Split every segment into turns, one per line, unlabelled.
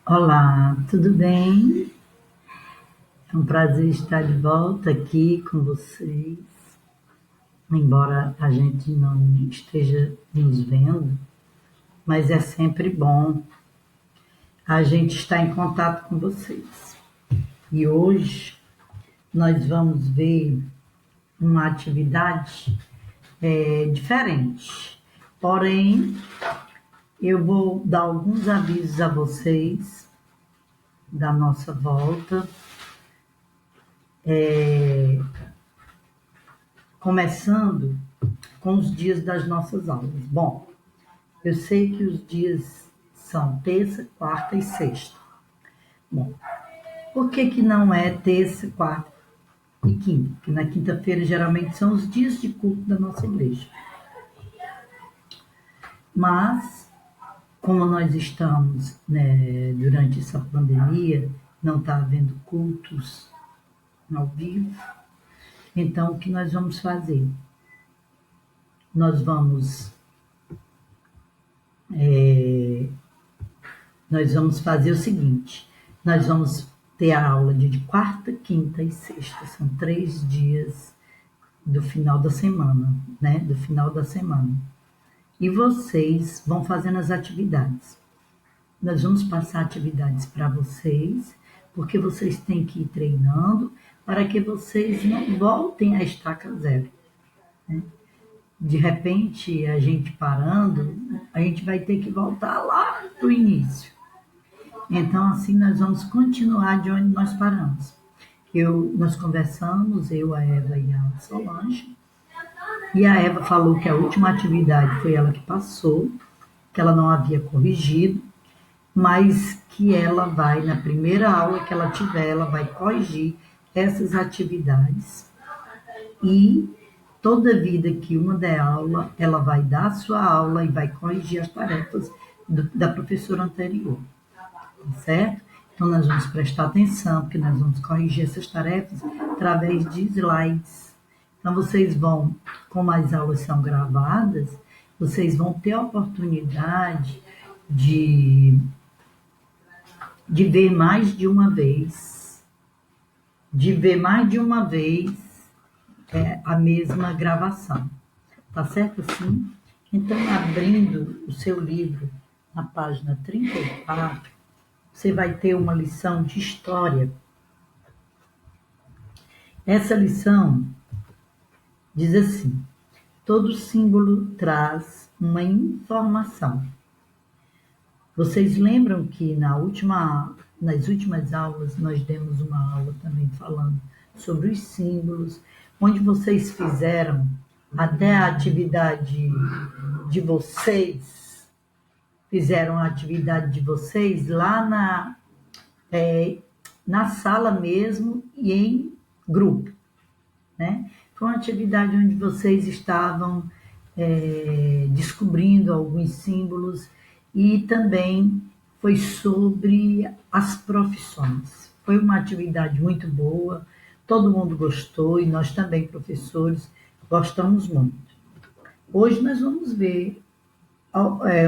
Olá, tudo bem? É um prazer estar de volta aqui com vocês. Embora a gente não esteja nos vendo, mas é sempre bom a gente estar em contato com vocês. E hoje nós vamos ver uma atividade diferente. Porém, eu vou dar alguns avisos a vocês da nossa volta. Começando com os dias das nossas aulas. Bom, eu sei que os dias são terça, quarta e sexta. Bom, por que não é terça, quarta e quinta? Porque na quinta-feira geralmente são os dias de culto da nossa igreja. Mas, como nós estamos durante essa pandemia, não está havendo cultos ao vivo, então o que nós vamos fazer? Nós vamos fazer o seguinte: nós vamos ter a aula de quarta, quinta e sexta. São 3 dias do final da semana, né? Do final da semana. E vocês vão fazendo as atividades. Nós vamos passar atividades para vocês, porque vocês têm que ir treinando para que vocês não voltem à estaca zero, né? De repente, a gente parando, a gente vai ter que voltar lá para o início. Então, assim, nós vamos continuar de onde nós paramos. Nós conversamos, eu, a Eva e a Solange, e a Eva falou que a última atividade foi ela que passou, que ela não havia corrigido, mas que ela vai, na primeira aula que ela tiver, ela vai corrigir essas atividades. E toda vida que uma der aula, ela vai dar a sua aula e vai corrigir as tarefas da professora anterior. Certo? Então, nós vamos prestar atenção, porque nós vamos corrigir essas tarefas através de slides. Então, vocês vão, como as aulas são gravadas, vocês vão ter a oportunidade de ver mais de uma vez, a mesma gravação. Tá certo assim? Então, abrindo o seu livro na página 34, você vai ter uma lição de história. Essa lição diz assim: todo símbolo traz uma informação. Vocês lembram que nas últimas aulas nós demos uma aula também falando sobre os símbolos, onde vocês fizeram até a atividade de vocês, fizeram a atividade de vocês lá na sala mesmo e em grupo, né? Foi uma atividade onde vocês estavam descobrindo alguns símbolos e também foi sobre as profissões. Foi uma atividade muito boa, todo mundo gostou e nós também, professores, gostamos muito. Hoje nós vamos ver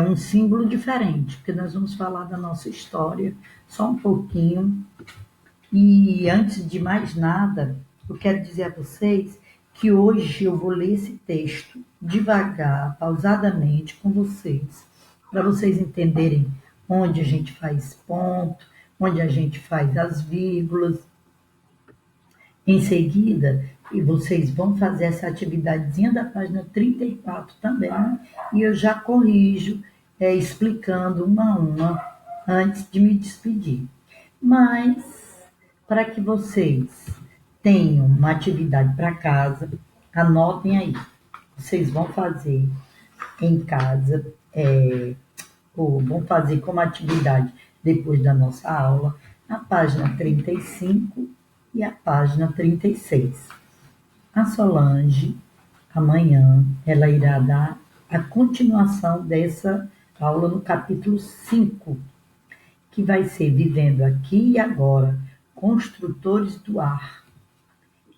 um símbolo diferente, porque nós vamos falar da nossa história só um pouquinho. E antes de mais nada, eu quero dizer a vocês que hoje eu vou ler esse texto devagar, pausadamente com vocês, para vocês entenderem onde a gente faz ponto, onde a gente faz as vírgulas. Em seguida, e vocês vão fazer essa atividadezinha da página 34 também, e eu já corrijo, explicando uma a uma, antes de me despedir. Mas, para que vocês tenham uma atividade para casa, anotem aí. Vocês vão fazer em casa, ou vão fazer como atividade depois da nossa aula, a página 35 e a página 36. A Solange, amanhã, ela irá dar a continuação dessa aula no capítulo 5, que vai ser Vivendo Aqui e Agora, Construtores do Ar.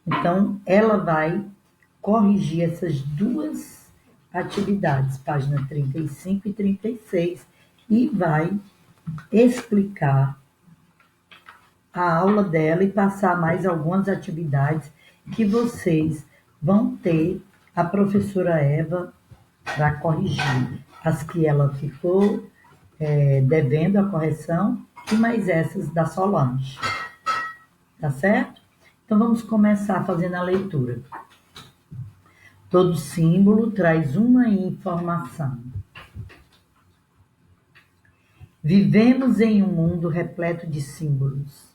Então, ela vai corrigir essas duas atividades, página 35 e 36, e vai explicar a aula dela e passar mais algumas atividades que vocês vão ter a professora Eva para corrigir. As que ela ficou devendo a correção e mais essas da Solange. Tá certo? Então vamos começar fazendo a leitura. Todo símbolo traz uma informação. Vivemos em um mundo repleto de símbolos.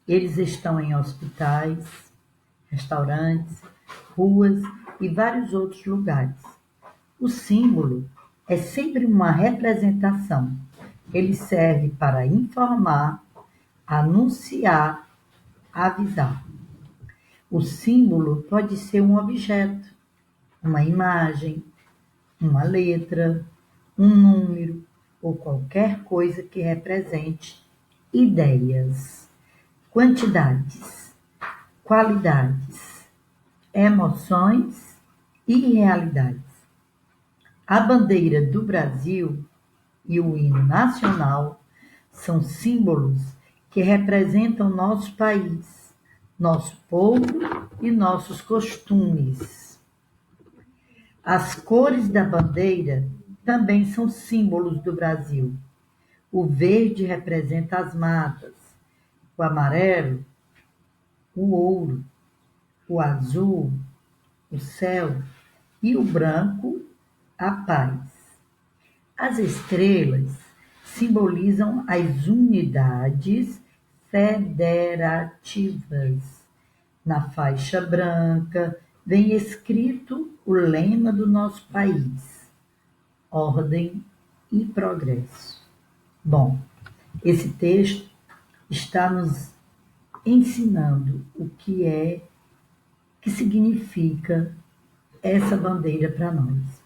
Eles estão em hospitais, restaurantes, ruas e vários outros lugares. O símbolo é sempre uma representação. Ele serve para informar, anunciar, avisar. O símbolo pode ser um objeto, uma imagem, uma letra, um número ou qualquer coisa que represente ideias, quantidades, qualidades, emoções e realidades. A bandeira do Brasil e o hino nacional são símbolos que representam nosso país, nosso povo e nossos costumes. As cores da bandeira também são símbolos do Brasil. O verde representa as matas, o amarelo, o ouro, o azul, o céu e o branco, a paz. As estrelas simbolizam as unidades federativas. Na faixa branca vem escrito o lema do nosso país: ordem e progresso. Bom, esse texto está nos ensinando o que significa essa bandeira para nós.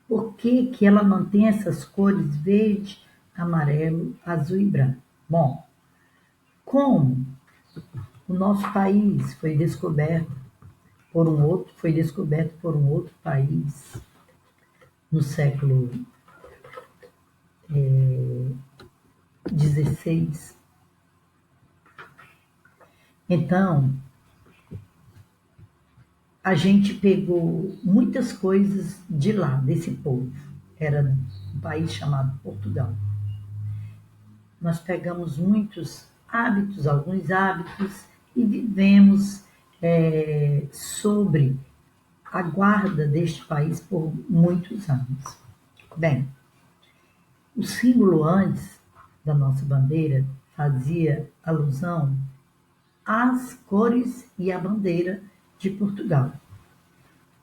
Por que que ela mantém essas cores verde, amarelo, azul e branco? Bom, como o nosso país foi descoberto por um outro país no século XVI. Então, a gente pegou muitas coisas de lá, desse povo. Era um país chamado Portugal. Nós pegamos muitos hábitos, alguns hábitos, e vivemos sobre a guarda deste país por muitos anos. Bem, o símbolo antes da nossa bandeira fazia alusão às cores e à bandeira de Portugal.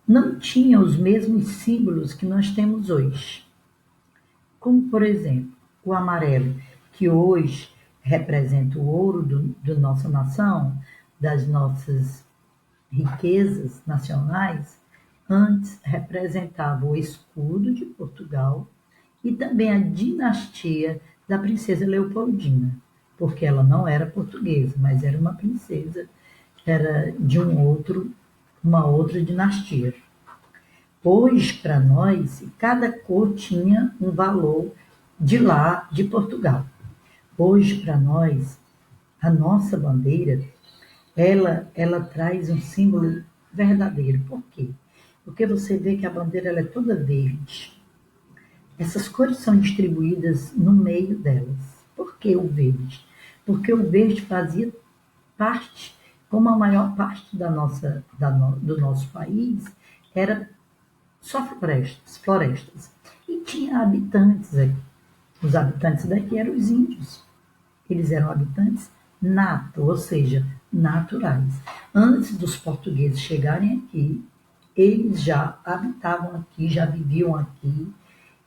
Não tinha os mesmos símbolos que nós temos hoje. Como, por exemplo, o amarelo, que hoje representa o ouro da nossa nação, das nossas riquezas nacionais, antes representava o escudo de Portugal e também a dinastia da princesa Leopoldina, porque ela não era portuguesa, mas era uma princesa, era de uma outra dinastia. Hoje, para nós, cada cor tinha um valor de lá, de Portugal. Hoje, para nós, a nossa bandeira, ela traz um símbolo verdadeiro. Por quê? Porque você vê que a bandeira ela é toda verde. Essas cores são distribuídas no meio delas. Por que o verde? Porque o verde fazia parte, como a maior parte do nosso país, era só florestas. E tinha habitantes aqui. Os habitantes daqui eram os índios. Eles eram habitantes natos, ou seja, naturais. Antes dos portugueses chegarem aqui, eles já habitavam aqui, já viviam aqui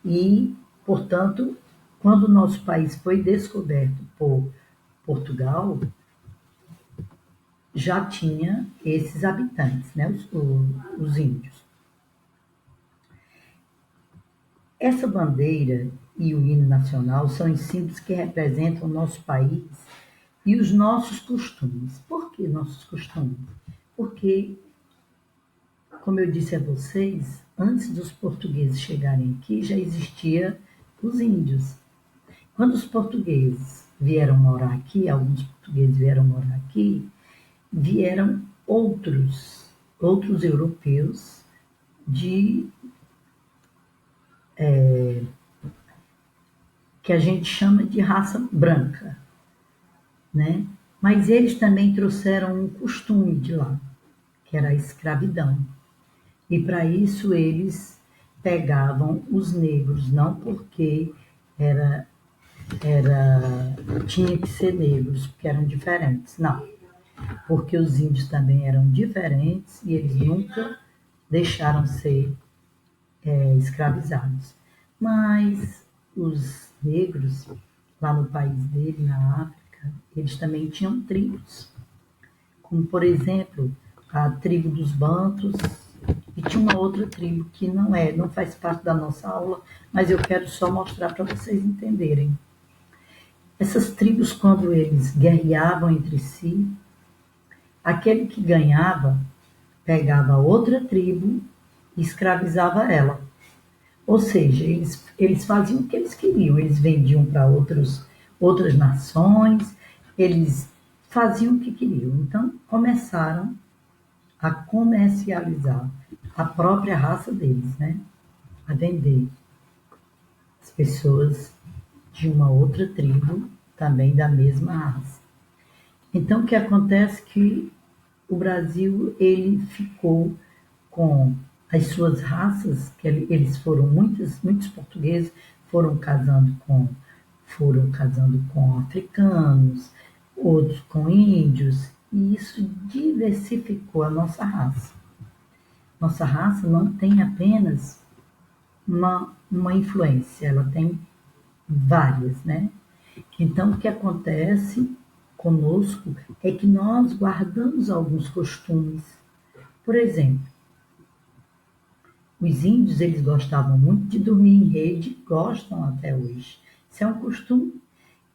e, portanto, quando o nosso país foi descoberto por Portugal, já tinha esses habitantes, né, os índios. Essa bandeira e o hino nacional são os símbolos que representam o nosso país e os nossos costumes. Por que nossos costumes? Porque como eu disse a vocês, antes dos portugueses chegarem aqui, já existia os índios. Quando os portugueses vieram morar aqui, alguns portugueses vieram morar aqui, vieram outros europeus de que a gente chama de raça branca, né? Mas eles também trouxeram um costume de lá, que era a escravidão. E para isso eles pegavam os negros, não porque era, tinha que ser negros, porque eram diferentes, não. Porque os índios também eram diferentes e eles nunca deixaram ser escravizados. Mas os negros, lá no país dele, na África, eles também tinham tribos, como por exemplo a tribo dos Bantus, e tinha uma outra tribo que não faz parte da nossa aula, mas eu quero só mostrar para vocês entenderem. Essas tribos, quando eles guerreavam entre si, aquele que ganhava pegava outra tribo e escravizava ela. Ou seja, eles faziam o que eles queriam, eles vendiam para outras nações, eles faziam o que queriam. Então, começaram a comercializar a própria raça deles, né? A vender as pessoas de uma outra tribo, também da mesma raça. Então, o que acontece é que o Brasil ele ficou com as suas raças, que eles foram muitos portugueses foram casando com africanos, outros com índios, e isso diversificou a nossa raça. Nossa raça não tem apenas uma influência, ela tem várias, né? Então, o que acontece conosco é que nós guardamos alguns costumes. Por exemplo, os índios, eles gostavam muito de dormir em rede, gostam até hoje. Isso é um costume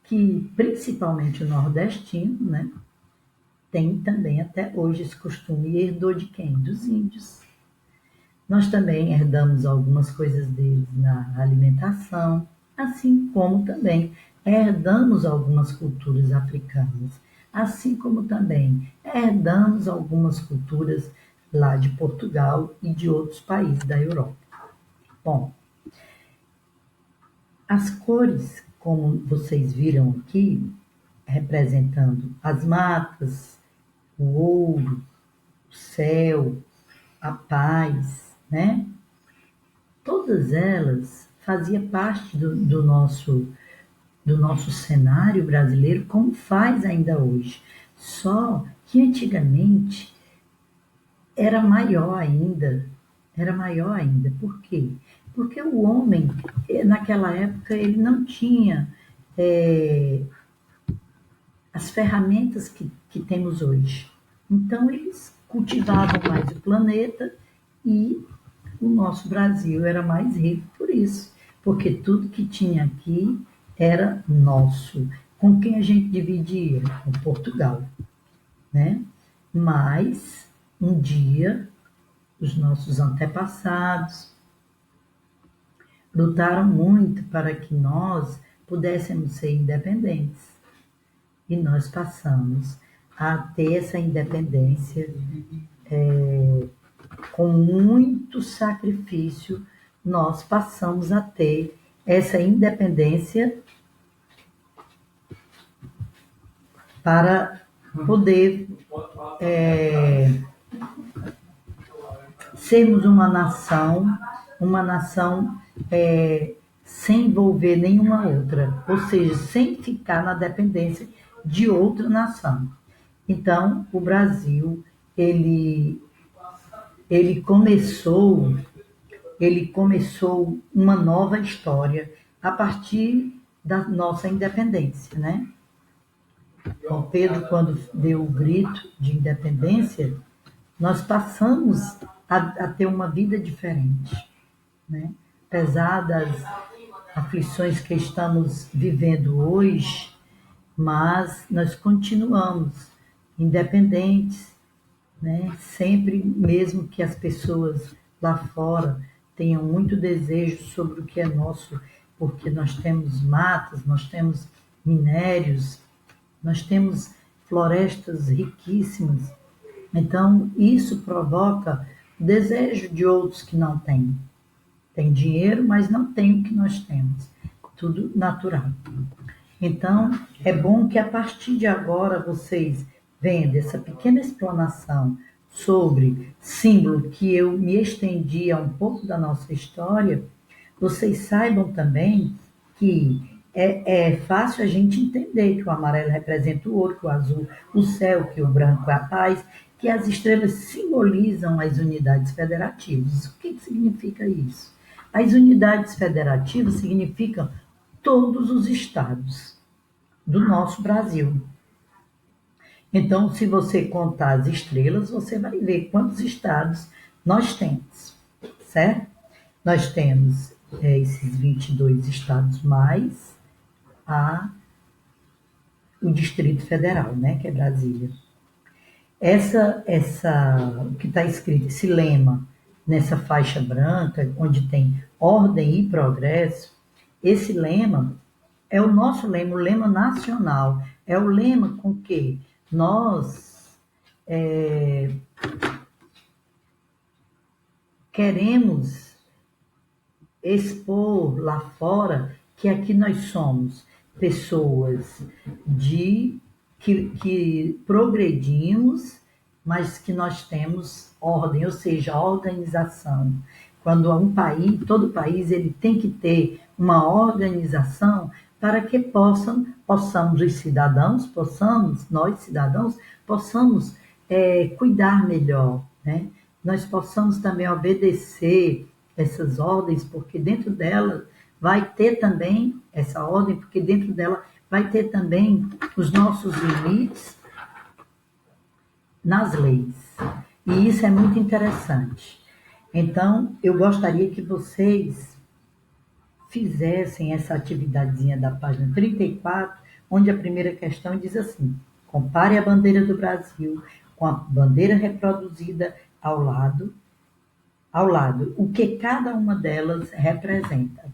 que, principalmente o nordestino, né, tem também até hoje esse costume. E herdou de quem? Dos índios. Nós também herdamos algumas coisas deles na alimentação, assim como também herdamos algumas culturas africanas, assim como também herdamos algumas culturas lá de Portugal e de outros países da Europa. Bom, as cores, como vocês viram aqui, representando as matas, o ouro, o céu, a paz, né? Todas elas faziam parte do nosso cenário brasileiro, como faz ainda hoje. Só que antigamente era maior ainda. Era maior ainda. Por quê? Porque o homem, naquela época, ele não tinha as ferramentas que temos hoje. Então, eles cultivavam mais o planeta e o nosso Brasil era mais rico por isso, porque tudo que tinha aqui era nosso. Com quem a gente dividia? Com Portugal, né? Mas um dia os nossos antepassados lutaram muito para que nós pudéssemos ser independentes. E nós passamos a ter essa independência com muito sacrifício. Nós passamos a ter essa independência para poder sermos uma nação sem envolver nenhuma outra, ou seja, sem ficar na dependência de outra nação. Então, o Brasil, ele começou uma nova história a partir da nossa independência, né? Dom Pedro, quando deu o grito de independência, nós passamos a ter uma vida diferente, né? Apesar das aflições que estamos vivendo hoje, mas nós continuamos independentes, né? Sempre, mesmo que as pessoas lá fora tenham muito desejo sobre o que é nosso, porque nós temos matas, nós temos minérios, nós temos florestas riquíssimas. Então, isso provoca o desejo de outros que não têm. Tem dinheiro, mas não tem o que nós temos. Tudo natural. Então, é bom que a partir de agora vocês venham dessa pequena explanação sobre símbolo que eu me estendi a um pouco da nossa história, vocês saibam também que é fácil a gente entender que o amarelo representa o ouro, que o azul o céu, que o branco é a paz, que as estrelas simbolizam as unidades federativas. O que significa isso? As unidades federativas significam todos os estados do nosso Brasil. Então, se você contar as estrelas, você vai ver quantos estados nós temos, certo? Nós temos esses 22 estados mais a, o Distrito Federal, né, que é Brasília. O que está escrito, esse lema, nessa faixa branca, onde tem ordem e progresso, esse lema é o nosso lema, o lema nacional, é o lema com que nós queremos expor lá fora que aqui nós somos pessoas que progredimos, mas que nós temos ordem, ou seja, organização. Quando um país, todo país, ele tem que ter uma organização para que possamos os cidadãos, nós cidadãos, possamos cuidar melhor, né? Nós possamos também obedecer essas ordens, porque dentro dela vai ter também essa ordem, porque dentro dela vai ter também os nossos limites nas leis. E isso é muito interessante. Então, eu gostaria que vocês fizessem essa atividadezinha da página 34, onde a primeira questão diz assim: compare a bandeira do Brasil com a bandeira reproduzida ao lado, o que cada uma delas representa.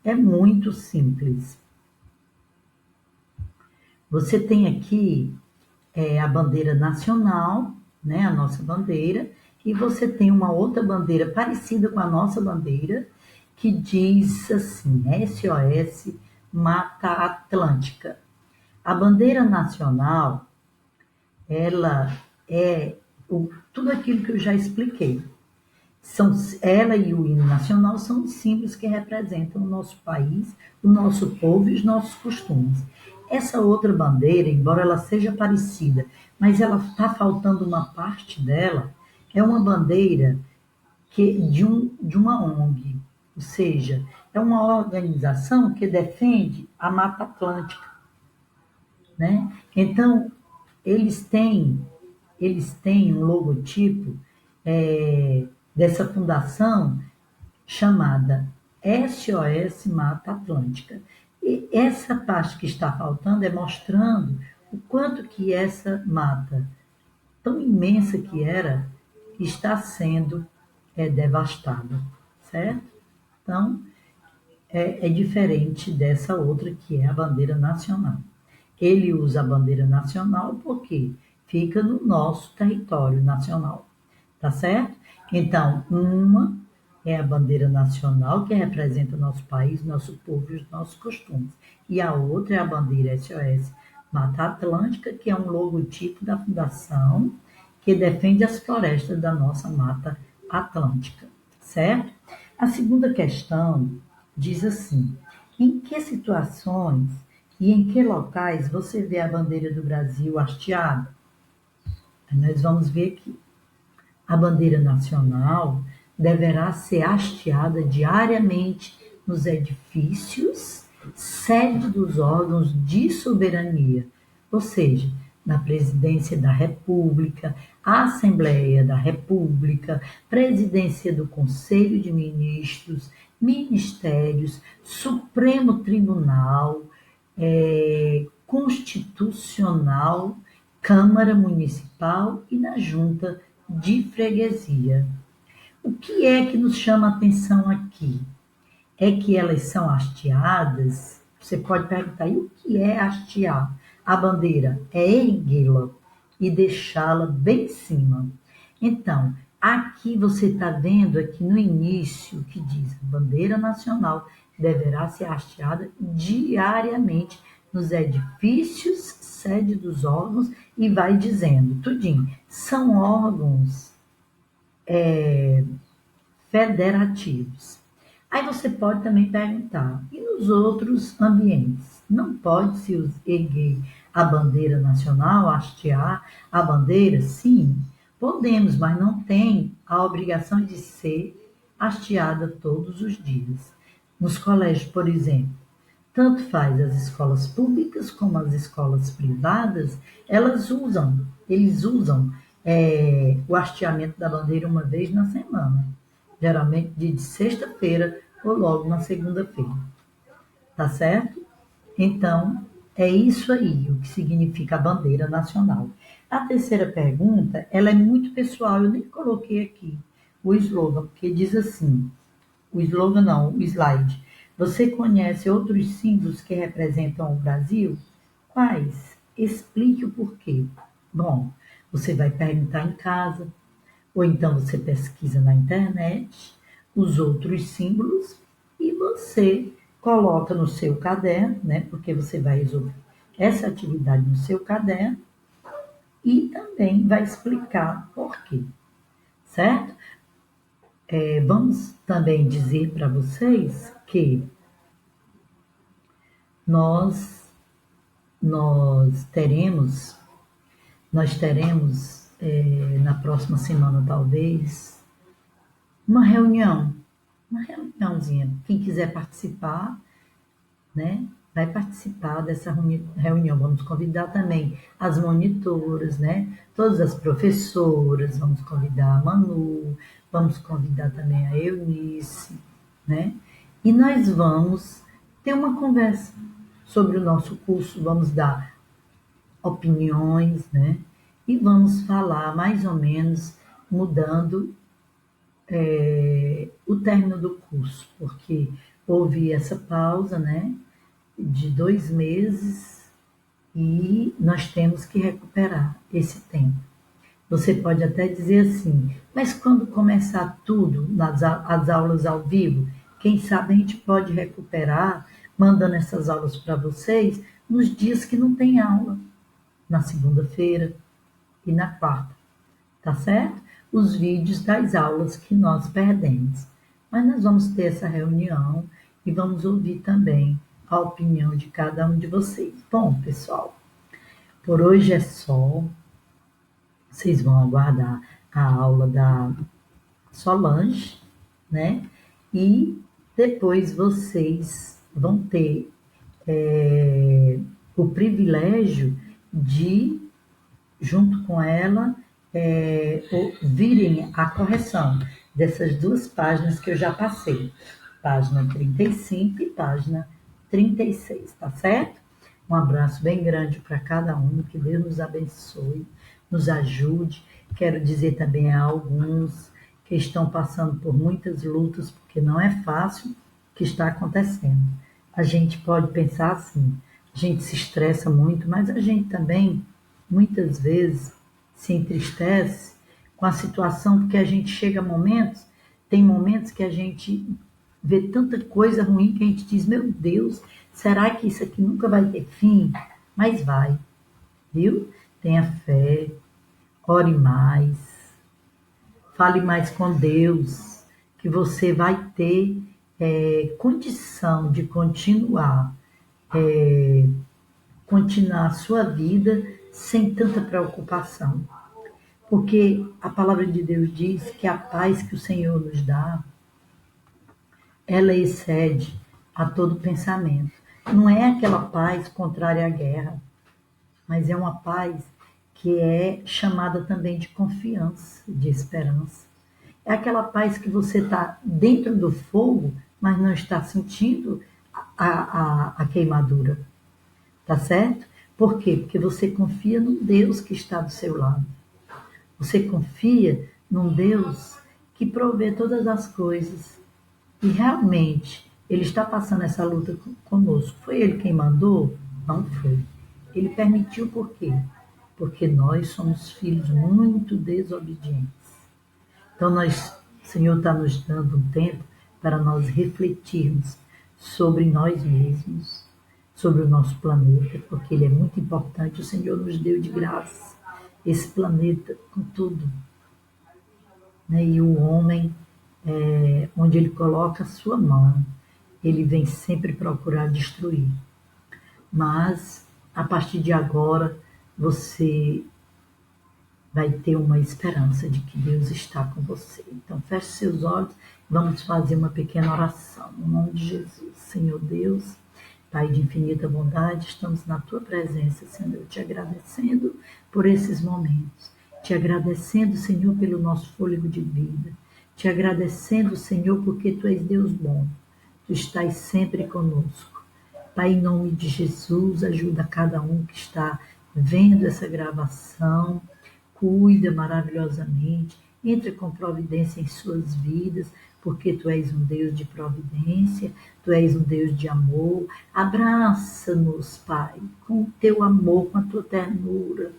É muito simples. Você tem aqui a bandeira nacional, né, a nossa bandeira, e você tem uma outra bandeira parecida com a nossa bandeira, que diz assim, SOS Mata Atlântica. A bandeira nacional, ela é tudo aquilo que eu já expliquei. Ela e o hino nacional são os símbolos que representam o nosso país, o nosso povo e os nossos costumes. Essa outra bandeira, embora ela seja parecida, mas ela está faltando uma parte dela, é uma bandeira de uma ONG, ou seja, é uma organização que defende a Mata Atlântica, né? Então, eles têm, eles têm um logotipo dessa fundação chamada SOS Mata Atlântica. E essa parte que está faltando é mostrando o quanto que essa mata, tão imensa que era, está sendo devastada, certo? Então, é diferente dessa outra que é a bandeira nacional. Ele usa a bandeira nacional porque fica no nosso território nacional, tá certo? Então, uma é a bandeira nacional, que representa o nosso país, nosso povo e os nossos costumes. E a outra é a bandeira SOS Mata Atlântica, que é um logotipo da fundação que defende as florestas da nossa Mata Atlântica, certo? A segunda questão diz assim: em que situações e em que locais você vê a bandeira do Brasil hasteada? Nós vamos ver aqui. A bandeira nacional deverá ser hasteada diariamente nos edifícios, sede dos órgãos de soberania, ou seja, na Presidência da República, Assembleia da República, Presidência do Conselho de Ministros, Ministérios, Supremo Tribunal, Constitucional, Câmara Municipal e na Junta de freguesia. O que é que nos chama a atenção aqui? É que elas são hasteadas. Você pode perguntar, e o que é hastear? A bandeira é erguê-la e deixá-la bem em cima. Então, aqui você está vendo aqui no início que diz: a bandeira nacional deverá ser hasteada diariamente nos edifícios, sede dos órgãos, e vai dizendo, tudinho. São órgãos federativos. Aí você pode também perguntar, e nos outros ambientes? Não pode se erguer a bandeira nacional, hastear a bandeira? Sim, podemos, mas não tem a obrigação de ser hasteada todos os dias. Nos colégios, por exemplo, tanto faz as escolas públicas como as escolas privadas, eles usam o hasteamento da bandeira uma vez na semana, geralmente de sexta-feira ou logo na segunda-feira, tá certo? Então, é isso aí, o que significa a bandeira nacional. A terceira pergunta, ela é muito pessoal, eu nem coloquei aqui o slogan, porque diz assim, o slogan não, o slide. Você conhece outros símbolos que representam o Brasil? Quais? Explique o porquê. Bom, você vai perguntar em casa, ou então você pesquisa na internet os outros símbolos e você coloca no seu caderno, né? Porque você vai resolver essa atividade no seu caderno e também vai explicar por quê, certo? Vamos também dizer para vocês que nós, nós teremos, nós teremos na próxima semana talvez uma reuniãozinha. Quem quiser participar, né, vai participar dessa reunião. Vamos convidar também as monitoras, né, todas as professoras, vamos convidar a Manu, vamos convidar também a Eunice, né, e nós vamos ter uma conversa sobre o nosso curso, vamos dar opiniões, né, e vamos falar mais ou menos mudando o término do curso, porque houve essa pausa, né, de 2 meses e nós temos que recuperar esse tempo. Você pode até dizer assim, mas quando começar tudo, as aulas ao vivo, quem sabe a gente pode recuperar, mandando essas aulas para vocês nos dias que não tem aula, na segunda-feira e na quarta, tá certo? Os vídeos das aulas que nós perdemos. Mas nós vamos ter essa reunião e vamos ouvir também a opinião de cada um de vocês. Bom, pessoal, por hoje é só. Vocês vão aguardar a aula da Solange, né? E depois vocês vão ter o privilégio de, junto com ela, ouvirem a correção dessas 2 páginas que eu já passei, página 35 e página 36, tá certo? Um abraço bem grande para cada um, que Deus nos abençoe, nos ajude. Quero dizer também a alguns que estão passando por muitas lutas, porque não é fácil o que está acontecendo. A gente pode pensar assim, a gente se estressa muito, mas a gente também, muitas vezes, se entristece com a situação, porque a gente chega a momentos, tem momentos que a gente vê tanta coisa ruim que a gente diz, meu Deus, será que isso aqui nunca vai ter fim? Mas vai, viu? Tenha fé, ore mais, fale mais com Deus, que você vai ter condição de continuar a sua vida sem tanta preocupação. Porque a palavra de Deus diz que a paz que o Senhor nos dá, ela excede a todo pensamento. Não é aquela paz contrária à guerra, mas é uma paz que é chamada também de confiança, de esperança. É aquela paz que você está dentro do fogo, mas não está sentindo a queimadura. Tá certo? Por quê? Porque você confia no Deus que está do seu lado. Você confia num Deus que provê todas as coisas. E realmente, Ele está passando essa luta conosco. Foi Ele quem mandou? Não foi. Ele permitiu por quê? Porque nós somos filhos muito desobedientes. Então, o Senhor está nos dando um tempo para nós refletirmos sobre nós mesmos, sobre o nosso planeta, porque ele é muito importante. O Senhor nos deu de graça esse planeta com tudo, né? E o homem, onde ele coloca a sua mão, ele vem sempre procurar destruir. Mas, a partir de agora, você vai ter uma esperança de que Deus está com você. Então, feche seus olhos, vamos fazer uma pequena oração. Em nome de Jesus, Senhor Deus, Pai de infinita bondade, estamos na Tua presença, Senhor, te agradecendo por esses momentos. Te agradecendo, Senhor, pelo nosso fôlego de vida. Te agradecendo, Senhor, porque Tu és Deus bom. Tu estás sempre conosco. Pai, em nome de Jesus, ajuda cada um que está vendo essa gravação, cuida maravilhosamente, entra com providência em suas vidas, porque Tu és um Deus de providência, Tu és um Deus de amor. Abraça-nos, Pai, com o Teu amor, com a Tua ternura.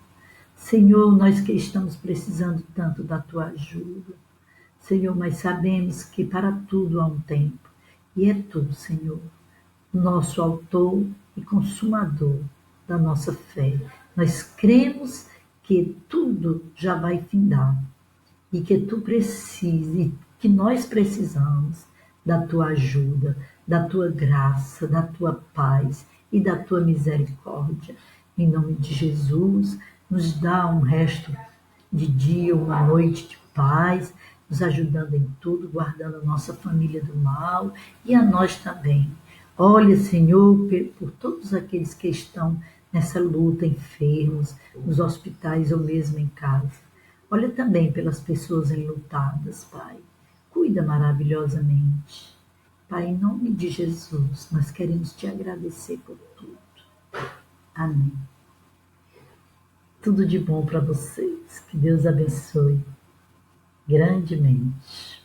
Senhor, nós que estamos precisando tanto da Tua ajuda. Senhor, mas sabemos que para tudo há um tempo, e é Tu, Senhor, nosso autor e consumador da nossa fé. Nós cremos que tudo já vai findar e que Tu precisas, que nós precisamos da Tua ajuda, da Tua graça, da Tua paz e da Tua misericórdia. Em nome de Jesus, nos dá um resto de dia, uma noite de paz, nos ajudando em tudo, guardando a nossa família do mal e a nós também. Olha, Senhor, por todos aqueles que estão nessa luta, enfermos, nos hospitais ou mesmo em casa. Olha também pelas pessoas enlutadas, Pai. Cuida maravilhosamente. Pai, em nome de Jesus, nós queremos Te agradecer por tudo. Amém. Tudo de bom para vocês. Que Deus abençoe grandemente.